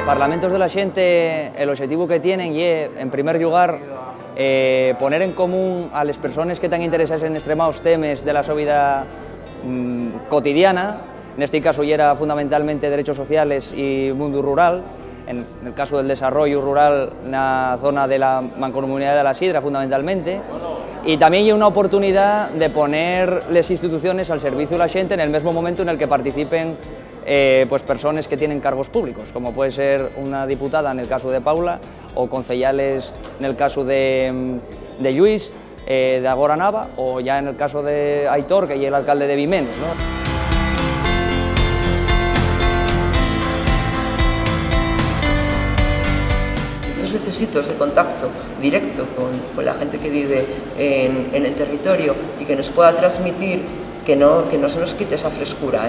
Parlamentos de la Xente, el objetivo que tienen es, en primer lugar, poner en común a las personas que están interesadas en extremados temas de la su vida cotidiana. En este caso ya era fundamentalmente derechos sociales y mundo rural. En el caso del desarrollo rural en la zona de la Mancomunidad de la Sidra fundamentalmente, y también hay una oportunidad de poner las instituciones al servicio de la gente en el mismo momento en el que participen pues personas que tienen cargos públicos, como puede ser una diputada en el caso de Paula, o concejales en el caso de Lluís, de Agora Nava, o ya en el caso de Aitor, que es el alcalde de Vimenes, ¿no? Necesitos de contacto directo con la gente que vive en el territorio y que nos pueda transmitir que no se nos quite esa frescura,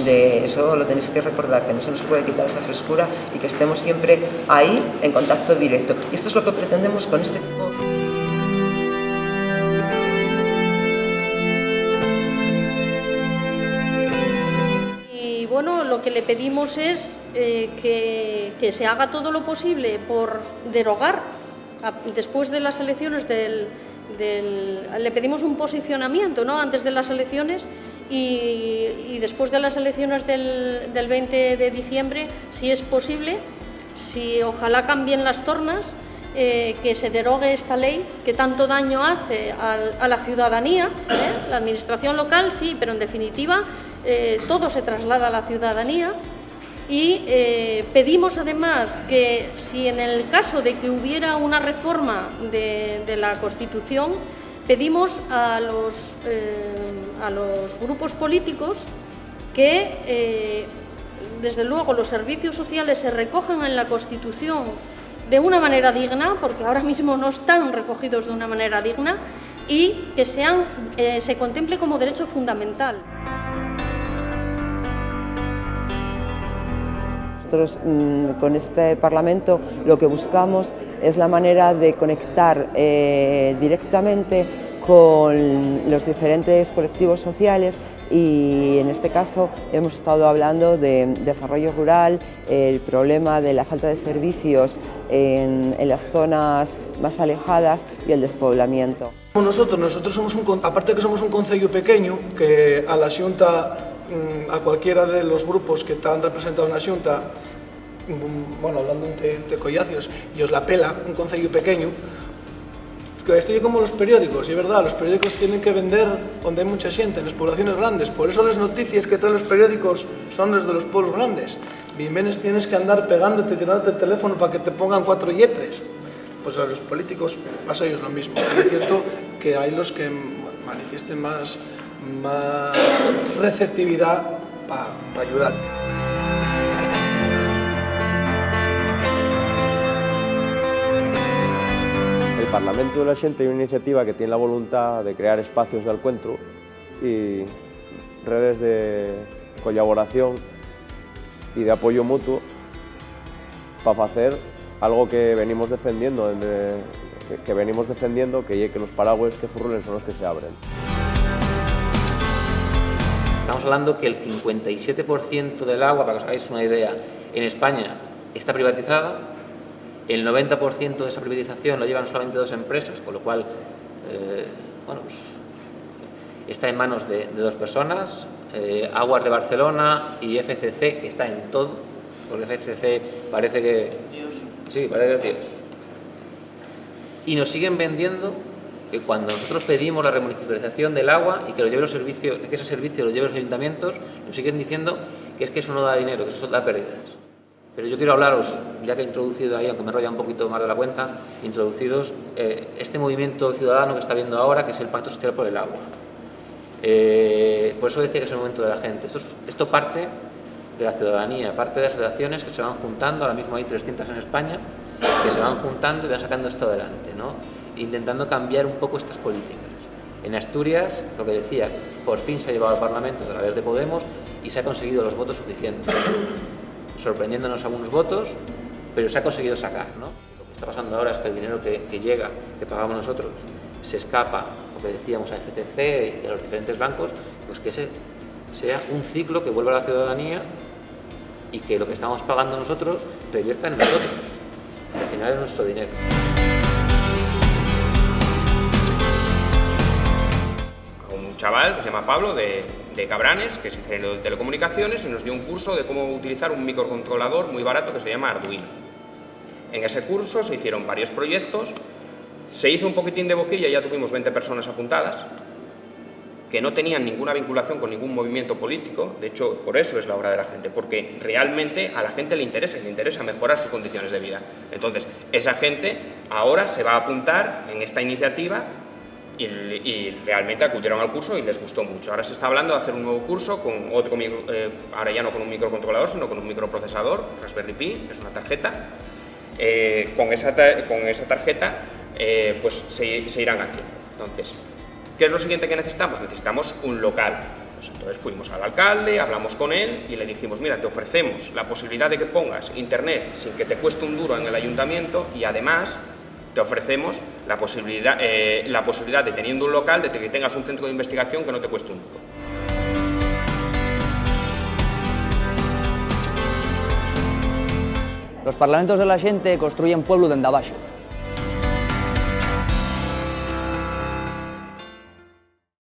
de eso lo tenéis que recordar, que no se nos puede quitar esa frescura y que estemos siempre ahí en contacto directo. Y esto es lo que pretendemos con este tipo. Y bueno, lo que le pedimos es que se haga todo lo posible por derogar, después de las elecciones le pedimos un posicionamiento, ¿no?, antes de las elecciones y después de las elecciones del 20 de diciembre, si es posible, si ojalá cambien las tornas, que se derogue esta ley que tanto daño hace a la ciudadanía, la administración local sí, pero en definitiva todo se traslada a la ciudadanía. Y pedimos además que si en el caso de que hubiera una reforma de la Constitución, pedimos a los grupos políticos que desde luego los servicios sociales se recojan en la Constitución de una manera digna, porque ahora mismo no están recogidos de una manera digna, y que se contemple como derecho fundamental. Nosotros con este Parlamento lo que buscamos es la manera de conectar directamente con los diferentes colectivos sociales y en este caso hemos estado hablando de desarrollo rural, el problema de la falta de servicios en las zonas más alejadas y el despoblamiento. Nosotros somos aparte que somos un concello pequeño, que a la Xunta, a cualquiera de los grupos que están representados en la Xunta, bueno, hablando de collacios, y os la pela, un concello pequeño, esto es como los periódicos, y es verdad, los periódicos tienen que vender donde hay mucha gente, en las poblaciones grandes, por eso las noticias que traen los periódicos son las de los pueblos grandes. Vimenes tienes que andar pegándote, tirándote el teléfono para que te pongan 4 yetres. Pues a los políticos pasa ellos lo mismo. Sí, es cierto que hay los que manifiesten más receptividad para ayudar. El Parlamento de la Xente es una iniciativa que tiene la voluntad de crear espacios de encuentro y redes de colaboración y de apoyo mutuo para hacer algo que venimos defendiendo, que es que los paraguas que furrulen son los que se abren. Estamos hablando que el 57% del agua, para que os hagáis una idea, en España está privatizada, el 90% de esa privatización lo llevan solamente 2 empresas, con lo cual bueno, pues, está en manos de 2 personas, Aguas de Barcelona y FCC, que está en todo, porque FCC parece que... Sí, parece que Dios. Y nos siguen vendiendo que cuando nosotros pedimos la remunicipalización del agua y que ese servicio lo lleven los ayuntamientos, nos siguen diciendo que es que eso no da dinero, que eso da pérdidas. Pero yo quiero hablaros, ya que he introducido ahí, aunque me enrolla un poquito más de la cuenta, introducidos este movimiento ciudadano que está viendo ahora, que es el Pacto Social por el Agua. Por eso decía que es el momento de la gente. Esto parte de la ciudadanía, parte de asociaciones que se van juntando, ahora mismo hay 300 en España, que se van juntando y van sacando esto adelante, ¿no?, intentando cambiar un poco estas políticas. En Asturias, lo que decía, por fin se ha llevado al Parlamento a través de Podemos y se ha conseguido los votos suficientes, sorprendiéndonos algunos votos, pero se ha conseguido sacar, ¿no? Lo que está pasando ahora es que el dinero que llega, que pagamos nosotros, se escapa, lo que decíamos, a FCC y a los diferentes bancos, pues que ese sea un ciclo que vuelva a la ciudadanía y que lo que estamos pagando nosotros revierta en nosotros. Al final es nuestro dinero. Un chaval que se llama Pablo de Cabranes, que es ingeniero de telecomunicaciones, y nos dio un curso de cómo utilizar un microcontrolador muy barato que se llama Arduino. En ese curso se hicieron varios proyectos, se hizo un poquitín de boquilla y ya tuvimos 20 personas apuntadas, que no tenían ninguna vinculación con ningún movimiento político. De hecho, por eso es la obra de la gente, porque realmente a la gente le interesa mejorar sus condiciones de vida. Entonces, esa gente ahora se va a apuntar en esta iniciativa y realmente acudieron al curso y les gustó mucho. Ahora se está hablando de hacer un nuevo curso, ahora ya no con un microcontrolador, sino con un microprocesador, Raspberry Pi, que es una tarjeta. Con esa tarjeta pues se irán haciendo. Entonces, ¿qué es lo siguiente que necesitamos? Necesitamos un local. Pues entonces fuimos al alcalde, hablamos con él y le dijimos, mira, te ofrecemos la posibilidad de que pongas internet sin que te cueste un duro en el ayuntamiento, y además te ofrecemos la posibilidad de, teniendo un local, de que tengas un centro de investigación que no te cueste un duro. Los parlamentos de la xente construyen pueblo dende abaixo.